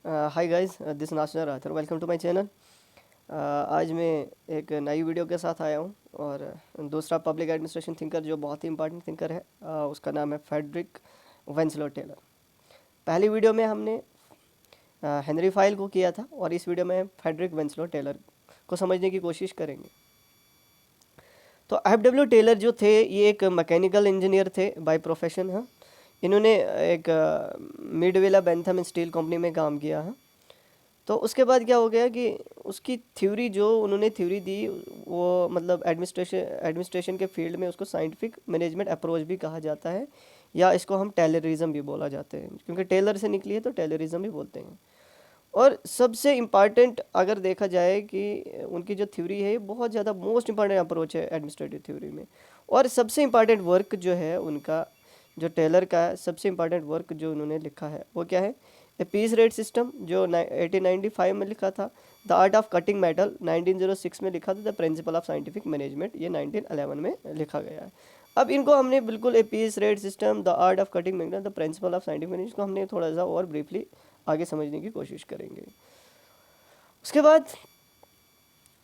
Hi guys, this Nashna Rathore, welcome to my channel. आज मैं एक नई वीडियो के साथ आया हूँ और दूसरा पब्लिक एडमिनिस्ट्रेशन थिंकर जो बहुत ही इंपॉर्टेंट थिंकर है, उसका नाम है फ्रेडरिक वेंसलो टेलर। पहली वीडियो में हमने हेनरी फाइल को किया था और इस वीडियो में फ्रेडरिक वेंसलो टेलर को समझने की कोशिश करेंगे। तो F.W. टेलर जो थे ये एक मैकेनिकल इंजीनियर थे बाय प्रोफेशन। हाँ, इन्होंने एक मिडवेला बेंथम स्टील कंपनी में काम किया है। तो उसके बाद क्या हो गया कि उसकी थ्योरी जो उन्होंने थ्योरी दी वो मतलब एडमिनिस्ट्रेशन के फील्ड में उसको साइंटिफिक मैनेजमेंट अप्रोच भी कहा जाता है, या इसको हम टेलरिज्म भी बोला जाते हैं, क्योंकि टेलर से निकली है तो टेलरिज्म भी बोलते हैं। और सबसे इम्पॉर्टेंट अगर देखा जाए कि उनकी जो थ्योरी है बहुत ज़्यादा मोस्ट इम्पॉर्टेंट अप्रोच है एडमिनिस्ट्रेटिव थ्योरी में। और सबसे इम्पॉर्टेंट वर्क जो है उनका, जो टेलर का है, सबसे इम्पॉर्टेंट वर्क जो उन्होंने लिखा है वो क्या है? ए पीस रेट सिस्टम जो 1895 में लिखा था। The art of cutting metal 1906 में लिखा था। The principle of scientific management ये 1911 में लिखा गया है। अब इनको हमने बिल्कुल a piece rate system, the art of cutting metal, the principle of scientific management को हमने थोड़ा सा और ब्रीफली आगे समझने की कोशिश करेंगे। उसके बाद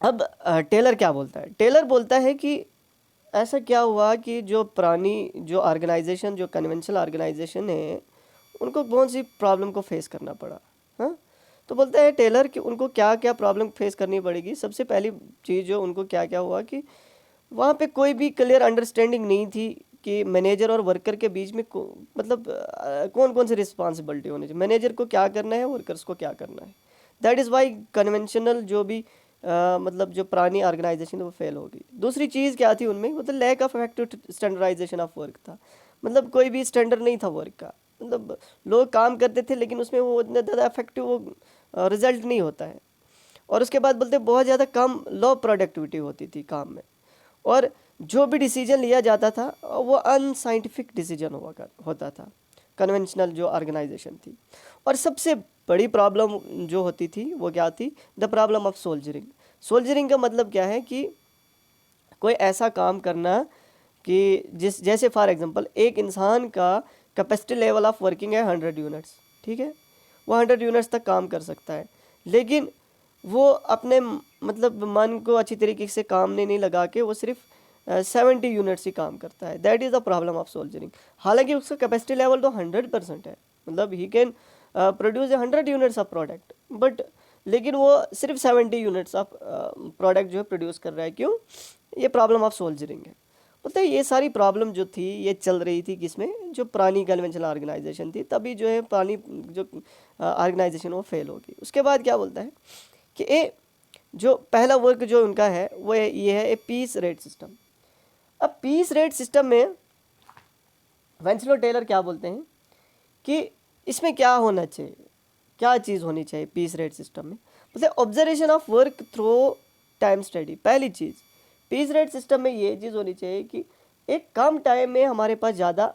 अब टेलर क्या बोलता है? टेलर बोलता है कि ऐसा क्या हुआ कि जो पुरानी जो ऑर्गेनाइजेशन, जो कन्वेंशनल ऑर्गेनाइजेशन है, उनको कौन सी प्रॉब्लम को फेस करना पड़ा। हाँ, तो बोलता है टेलर कि उनको क्या क्या प्रॉब्लम फेस करनी पड़ेगी। सबसे पहली चीज़ जो उनको क्या क्या हुआ कि वहाँ पे कोई भी क्लियर अंडरस्टैंडिंग नहीं थी कि मैनेजर और वर्कर के बीच में मतलब कौन कौन सी रिस्पॉन्सिबिलिटी होनी चाहिए, मैनेजर को क्या करना है, वर्कर्स को क्या करना है। दैट इज़ वाई कन्वेंशनल जो भी मतलब जो पुरानी ऑर्गेनाइजेशन है वो फेल होगी। दूसरी चीज़ क्या थी उनमें, मतलब lack of effective standardisation of work था। मतलब कोई भी स्टैंडर्ड नहीं था वर्क का। मतलब लोग काम करते थे लेकिन उसमें वो इतना ज़्यादा इफेक्टिव वो रिजल्ट नहीं होता है। और उसके बाद बोलते बहुत ज़्यादा कम लो प्रोडक्टिविटी होती थी काम में, और जो भी डिसीजन लिया जाता था वो अनसाइंटिफिक डिसीजन होता था कन्वेंशनल जो ऑर्गेनाइजेशन थी। और सबसे बड़ी प्रॉब्लम जो होती थी वो क्या थी? The problem of soldiering. Soldiering का मतलब क्या है कि कोई ऐसा काम करना कि जैसे फॉर एग्जांपल एक इंसान का कैपेसिटी लेवल ऑफ वर्किंग है 100 यूनिट्स, ठीक है, वो 100 यूनिट्स तक काम कर सकता है, लेकिन वो अपने मतलब मन को अच्छी तरीके से काम नहीं लगा के वो सिर्फ 70 यूनिट्स ही काम करता है। That is the problem of soldiering. हालांकि उसका कैपेसिटी लेवल तो 100% है, मतलब he can produce 100 units of product, but लेकिन वो सिर्फ 70 यूनिट्स ऑफ प्रोडक्ट जो है प्रोड्यूस कर रहा है। क्यों? ये प्रॉब्लम ऑफ सोल्जरिंग है। बोलते हैं ये सारी प्रॉब्लम जो थी ये चल रही थी किसमें? जो पुरानी कन्वेंशनल ऑर्गेनाइजेशन थी, तभी जो है पुरानी जो ऑर्गेनाइजेशन वो फेल होगी। उसके बाद क्या बोलता है कि ए जो पहला वर्क जो उनका है वो ये है ए पीस रेट सिस्टम। अब पीस रेट सिस्टम में वेंसलो टेलर क्या बोलते हैं कि इसमें क्या होना चाहिए, क्या चीज़ होनी चाहिए पीस रेट सिस्टम में? बोलते observation of work through time study. पहली चीज़ पीस रेट सिस्टम में ये चीज़ होनी चाहिए कि एक कम टाइम में हमारे पास ज़्यादा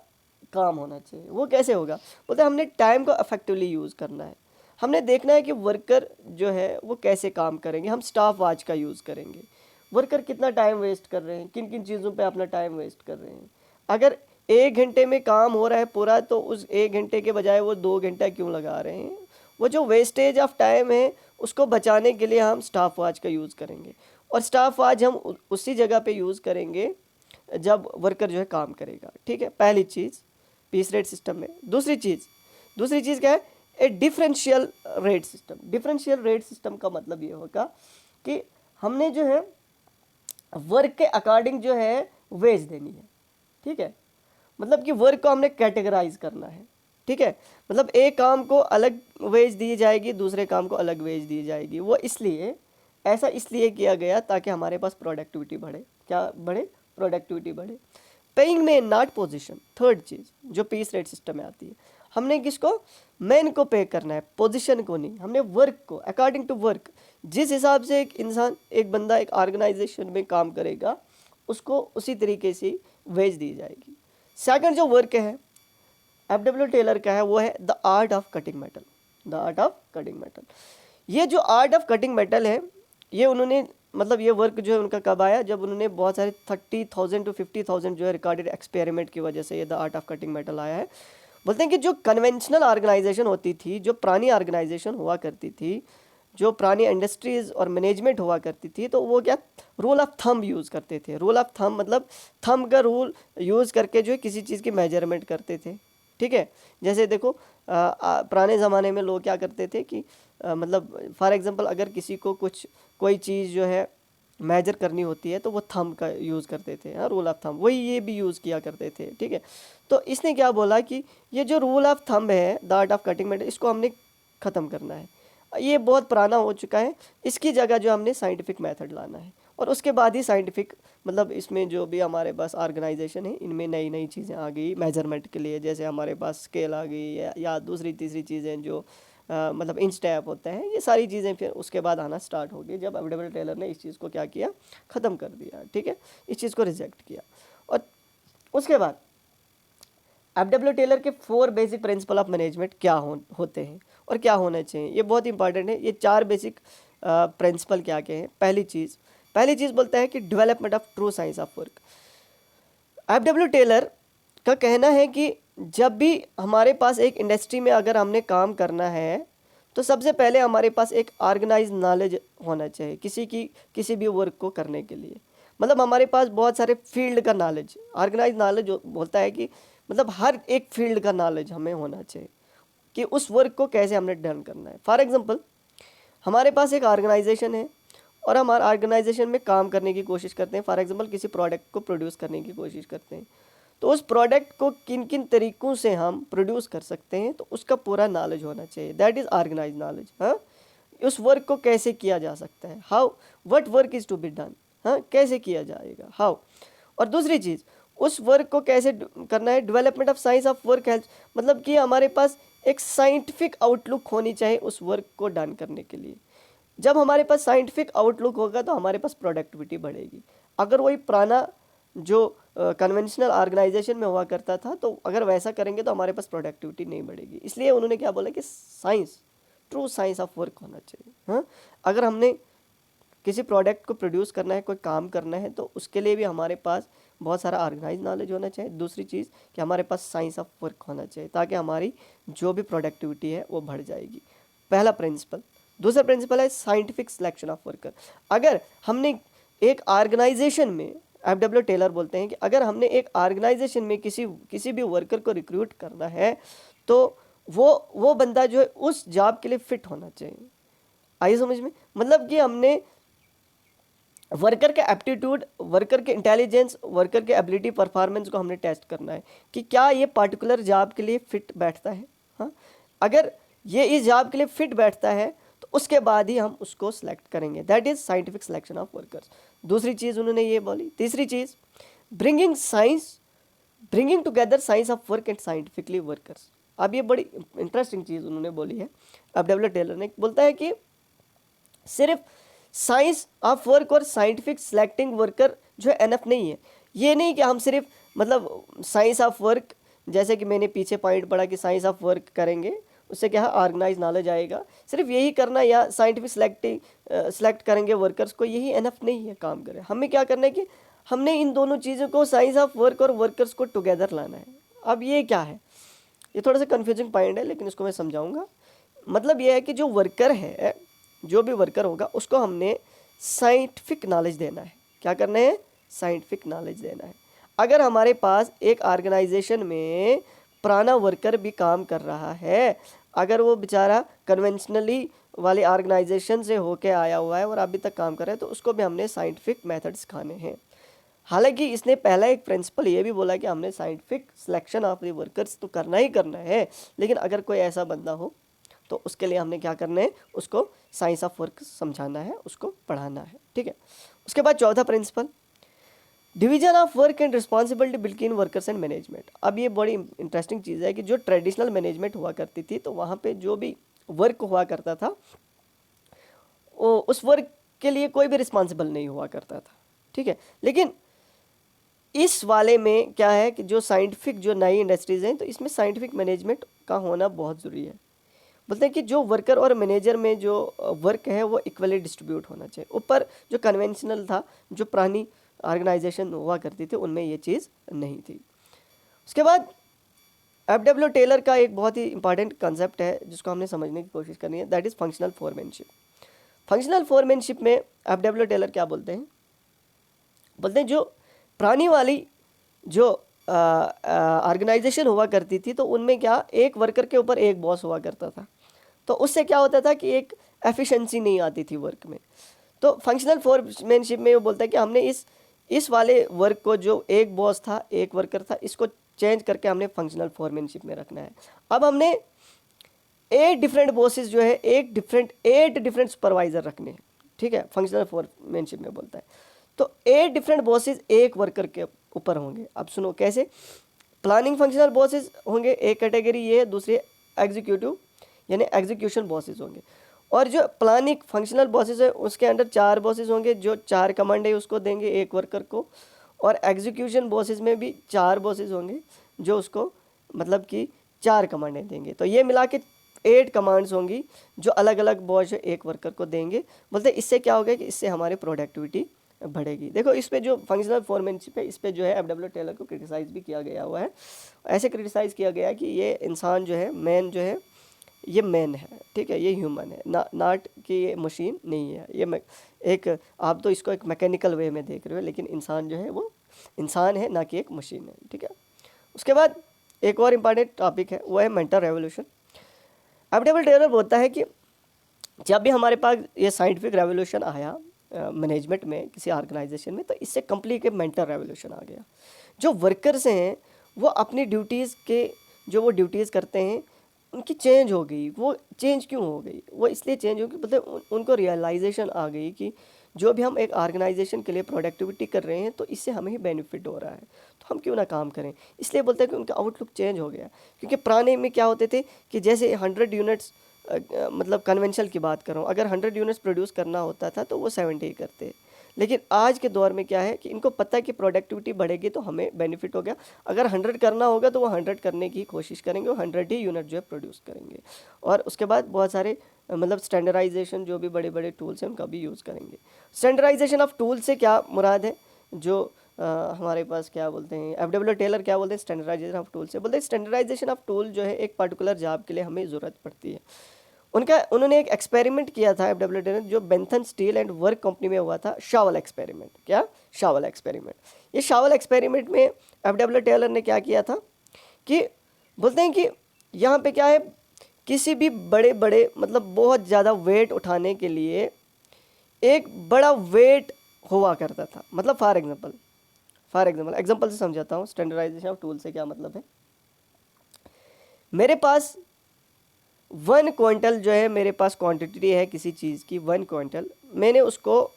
काम होना चाहिए। वो कैसे होगा? बोलते हमने टाइम को इफेक्टिवली यूज़ करना है। हमने देखना है कि वर्कर जो है वो कैसे काम करेंगे। हम स्टाफ वॉच का यूज़ करेंगे, वर्कर कितना टाइम वेस्ट कर रहे हैं, किन किन चीज़ों पे अपना टाइम वेस्ट कर रहे हैं। अगर 1 घंटे में काम हो रहा है पूरा, तो उस 1 घंटे के बजाय वो 2 घंटा क्यों लगा रहे हैं? वो जो वेस्टेज ऑफ टाइम है उसको बचाने के लिए हम स्टाफ वॉच का यूज़ करेंगे, और स्टाफ वॉच हम उसी जगह पे यूज़ करेंगे जब वर्कर जो है काम करेगा। ठीक है, पहली चीज़ पीस रेट सिस्टम में। दूसरी चीज़ क्या है? ए differential rate system. Differential rate system का मतलब ये होगा कि हमने जो है वर्क के अकॉर्डिंग जो है वेज देनी है। ठीक है, मतलब कि वर्क को हमने कैटेगराइज करना है। ठीक है, मतलब एक काम को अलग वेज दी जाएगी, दूसरे काम को अलग वेज दी जाएगी। वो इसलिए ऐसा इसलिए किया गया ताकि हमारे पास प्रोडक्टिविटी बढ़े। क्या बढ़े? प्रोडक्टिविटी बढ़े। पेइंग में नॉट पोजीशन। थर्ड चीज़ जो पीस रेट सिस्टम में आती है, हमने किसको? मैन को पे करना है, पोजीशन को नहीं। हमने वर्क को अकॉर्डिंग टू वर्क, जिस हिसाब से एक इंसान, एक बंदा एक ऑर्गेनाइजेशन में काम करेगा उसको उसी तरीके से वेज दी जाएगी। सेकंड जो वर्क है F.W. टेलर का है वो है the art of cutting metal. The art of cutting metal, ये जो आर्ट ऑफ कटिंग मेटल है ये उन्होंने मतलब ये वर्क जो है उनका कब आया? जब उन्होंने बहुत सारे 30,000 to 50,000 जो है रिकॉर्डेड एक्सपेरिमेंट की वजह से ये the art of cutting metal आया है। बोलते हैं कि जो कन्वेंशनल ऑर्गेनाइजेशन होती थी, जो पुरानी ऑर्गेनाइजेशन हुआ करती थी, जो पुरानी इंडस्ट्रीज़ और मैनेजमेंट हुआ करती थी, तो वो क्या रूल ऑफ थंब यूज़ करते थे। रूल ऑफ थंब मतलब थंब का रूल यूज़ करके जो है किसी चीज़ की मेजरमेंट करते थे। ठीक है, जैसे देखो पुराने ज़माने में लोग क्या करते थे कि मतलब फॉर एग्जांपल अगर किसी को कोई चीज़ जो है मेजर करनी होती है तो वो थंब का यूज़ करते थे। हाँ, रूल ऑफ थंब, वही ये भी यूज़ किया करते थे। ठीक है, तो इसने क्या बोला कि ये जो रूल ऑफ थंब है, the art of cutting method, इसको हमने ख़त्म करना है, ये बहुत पुराना हो चुका है, इसकी जगह जो हमने साइंटिफिक मेथड लाना है। और उसके बाद ही साइंटिफिक मतलब इसमें जो भी हमारे पास ऑर्गेनाइजेशन है इनमें नई नई चीज़ें आ गई मेजरमेंट के लिए, जैसे हमारे पास स्केल आ गई या दूसरी तीसरी चीज़ें जो मतलब इंच टैप होता है, ये सारी चीज़ें फिर उसके बाद आना स्टार्ट हो गई जब एफ.डब्ल्यू. टेलर ने इस चीज़ को क्या किया, ख़त्म कर दिया। ठीक है, इस चीज़ को रिजेक्ट किया। और उसके बाद एफ.डब्ल्यू. टेलर के 4 बेसिक प्रिंसिपल ऑफ मैनेजमेंट क्या होते हैं और क्या होना चाहिए, ये बहुत इंपॉर्टेंट है। ये 4 बेसिक प्रिंसिपल क्या क्या हैं। पहली चीज़ बोलता है कि development of true science of work. F W. Taylor का कहना है कि जब भी हमारे पास एक इंडस्ट्री में अगर हमने काम करना है तो सबसे पहले हमारे पास एक ऑर्गेनाइज नॉलेज होना चाहिए किसी भी वर्क को करने के लिए। मतलब हमारे पास बहुत सारे फील्ड का नॉलेज, ऑर्गेनाइज नॉलेज बोलता है कि मतलब हर एक फील्ड का नॉलेज हमें होना चाहिए कि उस वर्क को कैसे हमने डन करना है। फॉर एग्जांपल हमारे पास एक ऑर्गेनाइजेशन है और हम ऑर्गेनाइजेशन में काम करने की कोशिश करते हैं। फॉर एग्जांपल किसी प्रोडक्ट को प्रोड्यूस करने की कोशिश करते हैं, तो उस प्रोडक्ट को किन किन तरीक़ों से हम प्रोड्यूस कर सकते हैं तो उसका पूरा नॉलेज होना चाहिए, दैट इज़ ऑर्गेनाइज नॉलेज। हाँ, उस वर्क को कैसे किया जा सकता है, how, what work is to be done, हाँ कैसे किया जाएगा, हाउ। और दूसरी चीज़, उस वर्क को कैसे करना है, development of science of work help, मतलब कि हमारे पास एक साइंटिफिक आउटलुक होनी चाहिए उस वर्क को डन करने के लिए। जब हमारे पास साइंटिफिक आउटलुक होगा तो हमारे पास प्रोडक्टिविटी बढ़ेगी। अगर वही पुराना जो कन्वेंशनल ऑर्गेनाइजेशन में हुआ करता था तो अगर वैसा करेंगे तो हमारे पास प्रोडक्टिविटी नहीं बढ़ेगी। इसलिए उन्होंने क्या बोला कि science, true science of work होना चाहिए। हाँ, अगर हमने किसी प्रोडक्ट को प्रोड्यूस करना है, कोई काम करना है, तो उसके लिए भी हमारे पास बहुत सारा ऑर्गेनाइज नॉलेज होना चाहिए। दूसरी चीज़ कि हमारे पास साइंस ऑफ वर्क होना चाहिए ताकि हमारी जो भी प्रोडक्टिविटी है वो बढ़ जाएगी। पहला प्रिंसिपल। दूसरा प्रिंसिपल है साइंटिफिक सिलेक्शन ऑफ वर्कर। अगर हमने एक ऑर्गेनाइजेशन में, एफ.डब्ल्यू. टेलर बोलते हैं कि अगर हमने एक ऑर्गेनाइजेशन में किसी भी वर्कर को रिक्रूट करना है तो वो बंदा जो है उस जॉब के लिए फिट होना चाहिए। आइए समझ में, मतलब कि हमने वर्कर के एप्टीट्यूड, वर्कर के इंटेलिजेंस, वर्कर के एबिलिटी, परफॉर्मेंस को हमने टेस्ट करना है कि क्या ये पार्टिकुलर जॉब के लिए फिट बैठता है। हाँ, अगर ये इस जॉब के लिए फिट बैठता है तो उसके बाद ही हम उसको सिलेक्ट करेंगे, that is scientific selection of workers. दूसरी चीज़ उन्होंने ये बोली। तीसरी चीज़, bringing together science of work and scientifically workers. अब ये बड़ी इंटरेस्टिंग चीज़ उन्होंने बोली है। एफ.डब्ल्यू. टेलर ने बोलता है कि सिर्फ साइंस ऑफ वर्क और साइंटिफिक सिलेक्टिंग वर्कर जो है एनफ नहीं है। ये नहीं कि हम सिर्फ मतलब साइंस ऑफ वर्क, जैसे कि मैंने पीछे पॉइंट पढ़ा कि साइंस ऑफ वर्क करेंगे उससे क्या है, ऑर्गेनाइज नॉलेज आएगा, सिर्फ यही करना या साइंटिफिक सिलेक्ट करेंगे वर्कर्स को, यही एनफ नहीं है काम करें। हमें क्या करना है कि हमने इन दोनों चीज़ों को, साइंस ऑफ वर्क और वर्कर्स को टुगेदर लाना है। अब ये क्या है, ये थोड़ा सा कन्फ्यूजिंग पॉइंट है लेकिन इसको मैं समझाऊंगा। मतलब ये है कि जो वर्कर है, जो भी वर्कर होगा उसको हमने साइंटिफिक नॉलेज देना है। क्या करना है, साइंटिफिक नॉलेज देना है। अगर हमारे पास एक ऑर्गेनाइजेशन में पुराना वर्कर भी काम कर रहा है, अगर वो बेचारा कन्वेंशनली वाले ऑर्गेनाइजेशन से होके आया हुआ है और अभी तक काम कर रहा है, तो उसको भी हमने साइंटिफिक मेथड सिखाने हैं। हालांकि इसने पहला एक प्रिंसिपल ये भी बोला कि हमने scientific selection of the workers तो करना ही करना है, लेकिन अगर कोई ऐसा बंदा हो तो उसके लिए हमने क्या करना है, उसको साइंस ऑफ वर्क समझाना है, उसको पढ़ाना है। ठीक है, उसके बाद चौथा principle, division of work and responsibility between workers and management. अब ये बड़ी इंटरेस्टिंग चीज़ है कि जो ट्रेडिशनल मैनेजमेंट हुआ करती थी तो वहाँ पे जो भी वर्क हुआ करता था उस वर्क के लिए कोई भी रिस्पॉन्सिबल नहीं हुआ करता था। ठीक है, लेकिन इस वाले में क्या है कि जो साइंटिफिक, जो नई इंडस्ट्रीज़ हैं तो इसमें साइंटिफिक मैनेजमेंट का होना बहुत ज़रूरी है। बोलते हैं कि जो वर्कर और मैनेजर में जो वर्क है वो इक्वली डिस्ट्रीब्यूट होना चाहिए। ऊपर जो कन्वेंशनल था, जो पुरानी ऑर्गेनाइजेशन हुआ करती थी, उनमें ये चीज़ नहीं थी। उसके बाद एफ.डब्ल्यू. टेलर का एक बहुत ही इंपॉर्टेंट कंसेप्ट है जिसको हमने समझने की कोशिश करनी है, that is functional foremanship. Functional foremanship में एफ.डब्ल्यू. टेलर क्या बोलते हैं, जो पुरानी वाली जो ऑर्गेनाइजेशन हुआ करती थी, तो उनमें क्या एक वर्कर के ऊपर एक बॉस हुआ करता था, तो उससे क्या होता था कि एक एफिशिएंसी नहीं आती थी वर्क में। तो फंक्शनल फोरमैनशिप में वो बोलता है कि हमने इस वाले वर्क को, जो एक बॉस था एक वर्कर था, इसको चेंज करके हमने फंक्शनल फोरमैनशिप में रखना है। अब हमने 8 डिफरेंट बॉसेस जो है, 8 डिफरेंट सुपरवाइजर रखने हैं, ठीक है, फंक्शनल फोरमैनशिप में बोलता है। तो 8 डिफरेंट बॉसेस एक वर्कर के ऊपर होंगे। अब सुनो कैसे। प्लानिंग फंक्शनल बॉसेस होंगे, एक कैटेगरी ये है, दूसरी एग्जीक्यूटिव यानी एग्जीक्यूशन बॉसेस होंगे। और जो प्लानिंग फंक्शनल बॉसेस है उसके अंडर 4 बॉसेस होंगे, जो 4 कमांड है उसको देंगे एक वर्कर को। और एग्जीक्यूशन बॉसेस में भी 4 बॉसेस होंगे जो उसको मतलब कि 4 कमांडें देंगे। तो ये मिला के 8 कमांड्स होंगी जो अलग अलग बॉस एक वर्कर को देंगे। बोलते इससे क्या होगा कि इससे हमारी प्रोडक्टिविटी बढ़ेगी। देखो इस पे जो फंक्शनल फोरमैनशिप है, इस पे जो है एफ.डब्ल्यू. टेलर को क्रिटिसाइज़ भी किया गया हुआ है। ऐसे क्रिटिसाइज़ किया गया है कि ये इंसान जो है, मैन जो है, ये मैन है, ठीक है, ये ह्यूमन है, नॉट कि ये मशीन नहीं है। ये एक आप तो इसको एक मैकेनिकल वे में देख रहे हो, लेकिन इंसान जो है वो इंसान है, ना कि एक मशीन है, ठीक है। उसके बाद एक और इम्पॉर्टेंट टॉपिक है, वो है मेंटल रेवोल्यूशन। एफ.डब्ल्यू. टेलर बोलता है कि जब भी हमारे पास ये साइंटिफिक रेवोल्यूशन आया मैनेजमेंट में, किसी ऑर्गेनाइजेशन में, तो इससे कंप्लीट मेंटल रेवोल्यूशन आ गया। जो वर्कर्स हैं वो अपनी ड्यूटीज़ के जो वो ड्यूटीज़ करते हैं उनकी चेंज हो गई। वो चेंज क्यों हो गई? वो इसलिए चेंज हो गई, मतलब उनको रियलाइजेशन आ गई कि जो भी हम एक ऑर्गेनाइजेशन के लिए प्रोडक्टिविटी कर रहे हैं तो इससे हमें ही बेनिफिट हो रहा है, तो हम क्यों ना काम करें। इसलिए बोलते हैं कि उनका आउटलुक चेंज हो गया। क्योंकि पुराने में क्या होते थे कि जैसे 100 यूनिट्स मतलब कन्वेंशनल की बात कर रहा हूँ, अगर 100 यूनिट्स प्रोड्यूस करना होता था तो वो 70 ही करते। लेकिन आज के दौर में क्या है कि इनको पता है कि प्रोडक्टिविटी बढ़ेगी तो हमें बेनिफिट हो गया। अगर 100 करना होगा तो वो 100 करने की कोशिश करेंगे, वो 100 ही यूनिट जो है प्रोड्यूस करेंगे। और उसके बाद बहुत सारे मतलब स्टैंडर्डाइजेशन जो भी बड़े बड़े टूल्स हैं उनका भी यूज़ करेंगे। स्टैंडर्डाइजेशन ऑफ टूल से क्या मुराद है, जो हमारे पास क्या बोलते हैं एफ.डब्ल्यू. टेलर क्या बोलते हैं स्टैंडर्डाइजेशन ऑफ टूल से, बोलते हैं स्टैंडर्डाइजेशन ऑफ टूल जो है एक पर्टिकुलर जॉब के लिए हमें ज़रूरत पड़ती है। उन्होंने एक एक्सपेरिमेंट किया था एफ.डब्ल्यू. टेलर, जो Bentham steel and work company में हुआ था, शावल एक्सपेरिमेंट। क्या? Shovel experiment. ये शावल एक्सपेरिमेंट में एफ.डब्ल्यू. टेलर ने क्या किया था कि बोलते हैं कि यहाँ पे क्या है, किसी भी बड़े बड़े मतलब बहुत ज़्यादा वेट उठाने के लिए एक बड़ा वेट हुआ करता था। मतलब फॉर एग्जाम्पल से समझाता हूँ स्टैंडर्डाइजेशन ऑफ टूल से क्या मतलब है। मेरे पास 1 क्विंटल जो है, मेरे पास क्वांटिटी है किसी चीज़ की 1 क्विंटल, मैंने उसको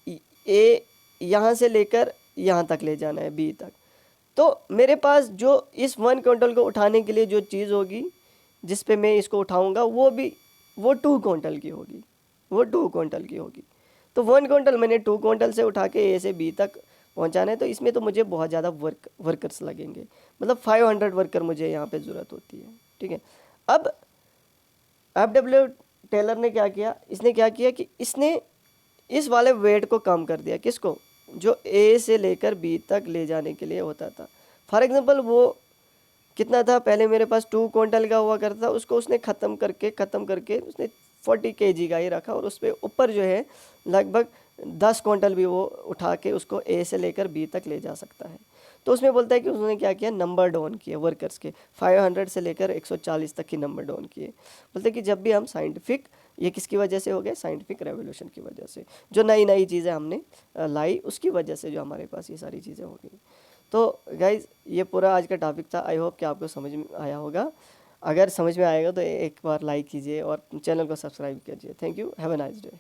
ए यहाँ से लेकर यहाँ तक ले जाना है बी तक। तो मेरे पास जो इस 1 क्विंटल को उठाने के लिए जो चीज़ होगी जिस पे मैं इसको उठाऊंगा वो 2 क्विंटल की होगी, वो 2 क्विंटल की होगी। तो 1 क्विंटल मैंने 2 क्विंटल से उठा के ए से बी तक पहुंचाना है, तो इसमें तो मुझे बहुत ज़्यादा वर्कर्स लगेंगे, मतलब 500 वर्कर मुझे यहाँ पे ज़रूरत होती है, ठीक है। अब एफ.डब्ल्यू. टेलर ने क्या किया, इसने क्या किया कि इसने इस वाले वेट को कम कर दिया। किसको? जो ए से लेकर बी तक ले जाने के लिए होता था। फॉर एग्जांपल वो कितना था, पहले मेरे पास 2 क्विंटल का हुआ करता था, उसको उसने ख़त्म करके उसने 40 kg का ही रखा, और उस पर ऊपर जो है लगभग 10 क्विंटल भी वो उठा के उसको ए से लेकर बी तक ले जा सकता है। तो उसमें बोलता है कि उसने क्या किया, नंबर डाउन किए वर्कर्स के, 500 से लेकर 140 तक की नंबर डाउन किए। बोलते हैं कि जब भी हम साइंटिफिक, ये किसकी वजह से हो गया, साइंटिफिक रेवोल्यूशन की वजह से, जो नई नई चीज़ें हमने लाई उसकी वजह से जो हमारे पास ये सारी चीज़ें हो गई। तो गाइज़ ये पूरा आज का टॉपिक था। आई होप कि आपको समझ में आया होगा। अगर समझ में आएगा तो एक बार लाइक कीजिए और चैनल को सब्सक्राइब कीजिए। Thank you, have a nice day.